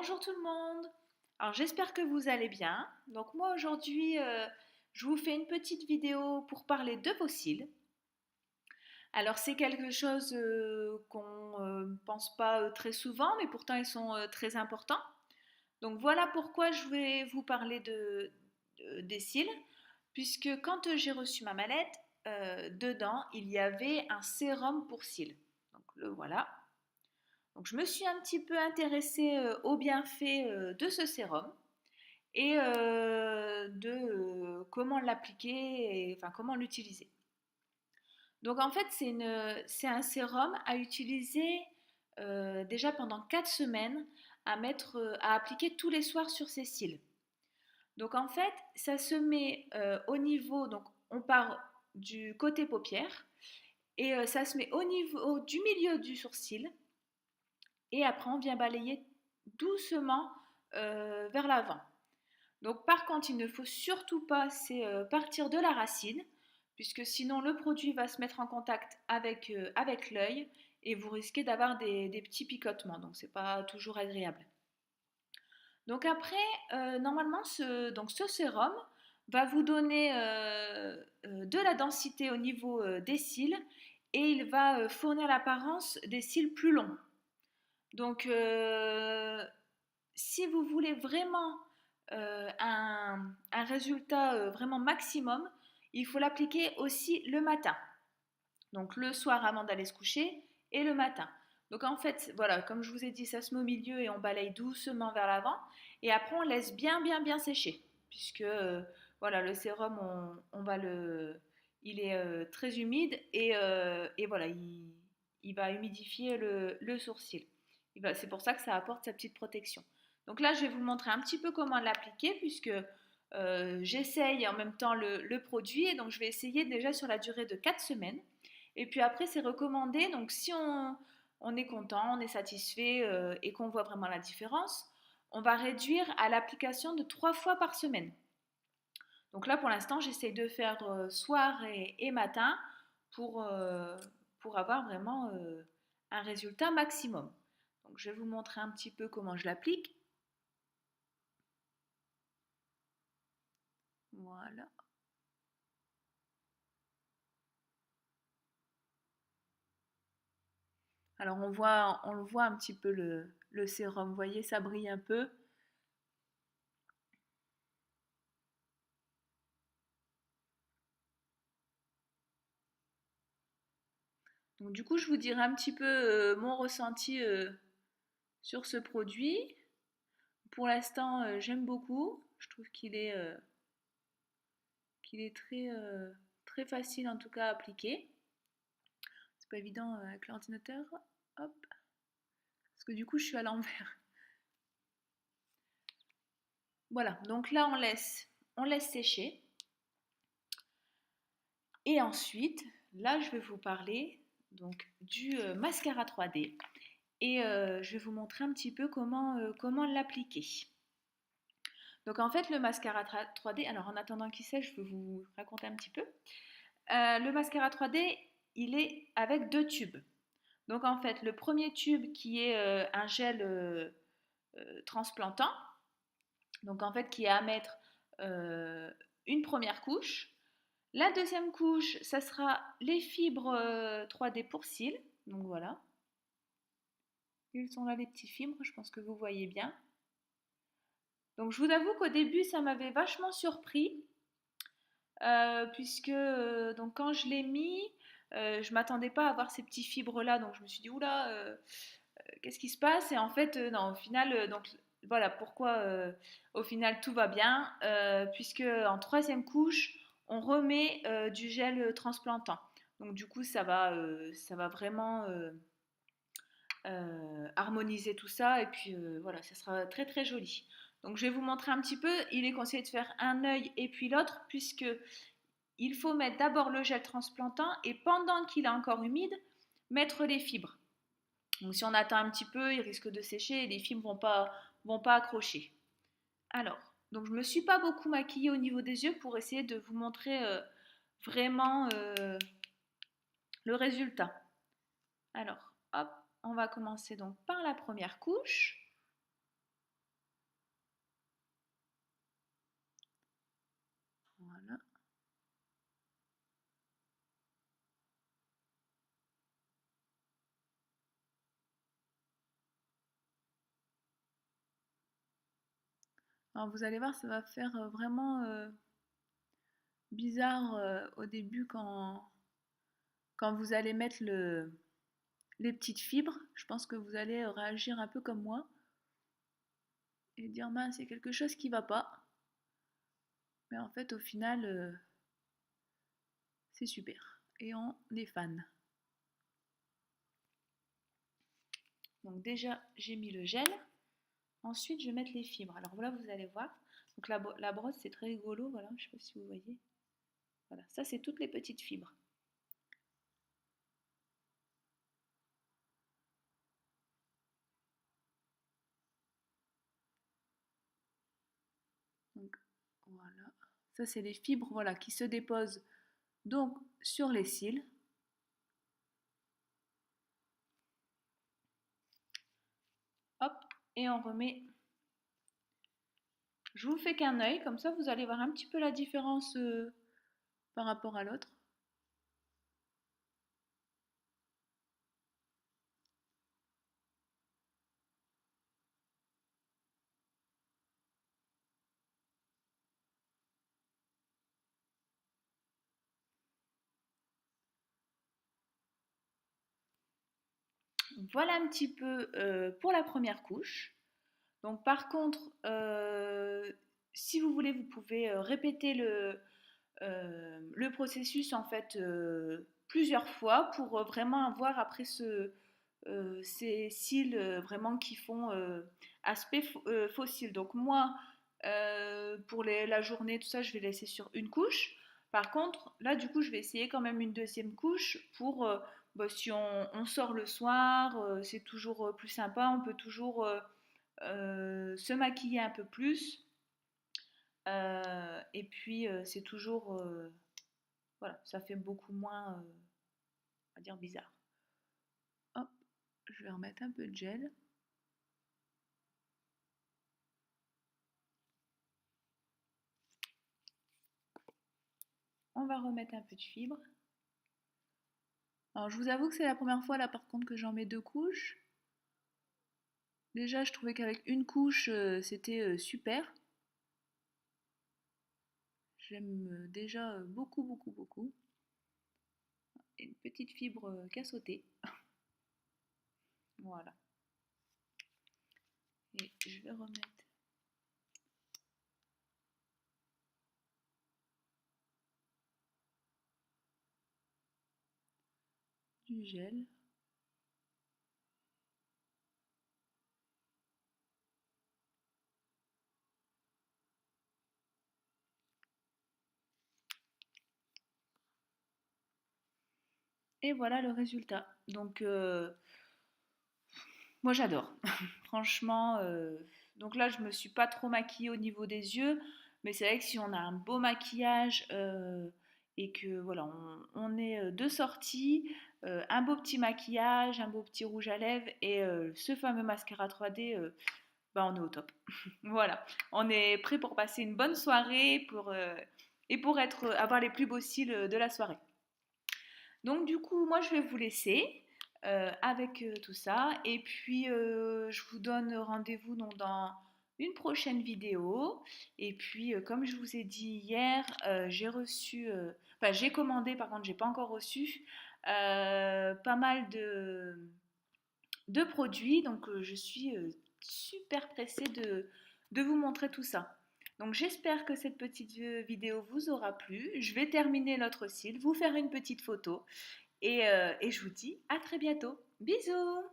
Bonjour tout le monde. Alors j'espère que vous allez bien. Donc moi aujourd'hui je vous fais une petite vidéo pour parler de vos cils. Alors c'est quelque chose qu'on ne pense pas très souvent mais pourtant ils sont très importants. Donc voilà pourquoi je vais vous parler des cils puisque quand j'ai reçu ma mallette, dedans il y avait un sérum pour cils. Donc le voilà. Donc je me suis un petit peu intéressée aux bienfaits de ce sérum et de comment l'appliquer et enfin comment l'utiliser. Donc en fait c'est un sérum à utiliser déjà pendant 4 semaines à appliquer tous les soirs sur ses cils. Donc en fait ça se met au niveau, donc on part du côté paupière et ça se met au niveau du milieu du sourcil et après on vient balayer doucement vers l'avant. Donc par contre, il ne faut surtout pas partir de la racine, puisque sinon le produit va se mettre en contact avec l'œil et vous risquez d'avoir des petits picotements, donc c'est pas toujours agréable. Donc après, normalement, ce sérum va vous donner de la densité au niveau des cils et il va fournir l'apparence des cils plus longs. Donc si vous voulez vraiment un résultat vraiment maximum, il faut l'appliquer aussi le matin. Donc le soir avant d'aller se coucher et le matin. Donc en fait, voilà, comme je vous ai dit, ça se met au milieu et on balaye doucement vers l'avant. Et après, on laisse bien sécher. Puisque voilà, le sérum, il est très humide et voilà, il va humidifier le sourcil. C'est pour ça que ça apporte sa petite protection. Donc là, je vais vous montrer un petit peu comment l'appliquer puisque j'essaye en même temps le produit. Et donc, je vais essayer déjà sur la durée de 4 semaines. Et puis après, c'est recommandé. Donc, si on est content, on est satisfait et qu'on voit vraiment la différence, on va réduire à l'application de 3 fois par semaine. Donc là, pour l'instant, j'essaie de faire soir et matin pour, euh, pour avoir vraiment un résultat maximum. Donc, je vais vous montrer un petit peu comment je l'applique. Voilà. Alors on le voit un petit peu le sérum, vous voyez, ça brille un peu. Donc du coup, je vous dirai un petit peu mon ressenti sur ce produit. Pour l'instant, j'aime beaucoup. Je trouve qu'il est très facile en tout cas à appliquer. C'est pas évident avec l'ordinateur. Hop, parce que du coup, je suis à l'envers. Voilà, donc là, on laisse sécher. Et ensuite, là, je vais vous parler donc du mascara 3D et je vais vous montrer un petit peu comment l'appliquer. Donc en fait, le mascara 3D, alors en attendant qu'il sèche, je vais vous raconter un petit peu. Le mascara 3D, il est avec deux tubes. Donc en fait, le premier tube qui est un gel transplantant, donc en fait qui est à mettre euh, une première couche. La deuxième couche, ça sera les fibres 3D pour cils. Donc voilà. Ils sont là les petits fibres, je pense que vous voyez bien. Donc je vous avoue qu'au début, ça m'avait vachement surpris. Puisque donc quand je l'ai mis, je m'attendais pas à avoir ces petits fibres là, donc je me suis dit oula, qu'est-ce qui se passe? Et en fait, non, au final, donc voilà pourquoi au final tout va bien, puisque en troisième couche, on remet du gel transplantant. Donc du coup, ça va vraiment harmoniser tout ça et puis voilà, ça sera très joli. Donc je vais vous montrer un petit peu, il est conseillé de faire un œil et puis l'autre puisque il faut mettre d'abord le gel transplantant et pendant qu'il est encore humide, mettre les fibres. Donc si on attend un petit peu, il risque de sécher et les fibres vont pas accrocher. Alors, donc je me suis pas beaucoup maquillée au niveau des yeux pour essayer de vous montrer vraiment le résultat. Alors, hop, on va commencer donc par la première couche. Voilà. Alors vous allez voir, ça va faire vraiment bizarre au début quand vous allez mettre les petites fibres. Je pense que vous allez réagir un peu comme moi et dire mince, c'est quelque chose qui va pas. Mais en fait, au final, c'est super et on est fan. Donc déjà, j'ai mis le gel. Ensuite, je vais mettre les fibres. Alors voilà, vous allez voir. Donc la brosse, c'est très rigolo. Voilà, je ne sais pas si vous voyez. Voilà, ça, c'est toutes les petites fibres. Donc voilà. Ça, c'est les fibres voilà, qui se déposent donc sur les cils. Hop, et on remet. Je vous fais qu'un œil, comme ça vous allez voir un petit peu la différence par rapport à l'autre. Voilà un petit peu pour la première couche. Donc par contre, si vous voulez, vous pouvez répéter le processus en fait plusieurs fois pour vraiment avoir après ces cils vraiment qui font aspect fossile. Donc moi, pour la journée, tout ça, je vais laisser sur une couche. Par contre, là, du coup, je vais essayer quand même une deuxième couche pour, bah, si on sort le soir, c'est toujours plus sympa, on peut toujours se maquiller un peu plus. Et puis, c'est toujours, voilà, ça fait beaucoup moins, on va dire, bizarre. Hop, je vais remettre un peu de gel. On va remettre un peu de fibre. Alors, je vous avoue que c'est la première fois, là, par contre, que j'en mets deux couches. Déjà, je trouvais qu'avec une couche, c'était super. J'aime déjà beaucoup, beaucoup, beaucoup. Et une petite fibre qu'à sauter. Voilà. Et je vais remettre du gel. Et voilà le résultat. Donc, moi j'adore. Franchement, donc là je me suis pas trop maquillée au niveau des yeux, mais c'est vrai que si on a un beau maquillage et que voilà, on est de sortie, un beau petit maquillage, un beau petit rouge à lèvres et ce fameux mascara 3D, bah, on est au top. Voilà, on est prêt pour passer une bonne soirée et pour avoir les plus beaux cils de la soirée. Donc du coup, moi je vais vous laisser avec tout ça et puis je vous donne rendez-vous donc dans une prochaine vidéo et puis comme je vous ai dit hier, j'ai reçu, enfin j'ai commandé par contre j'ai pas encore reçu pas mal de produits donc je suis super pressée de vous montrer tout ça. Donc j'espère que cette petite vidéo vous aura plu. Je vais terminer l'autre cil, vous faire une petite photo et je vous dis à très bientôt. Bisous!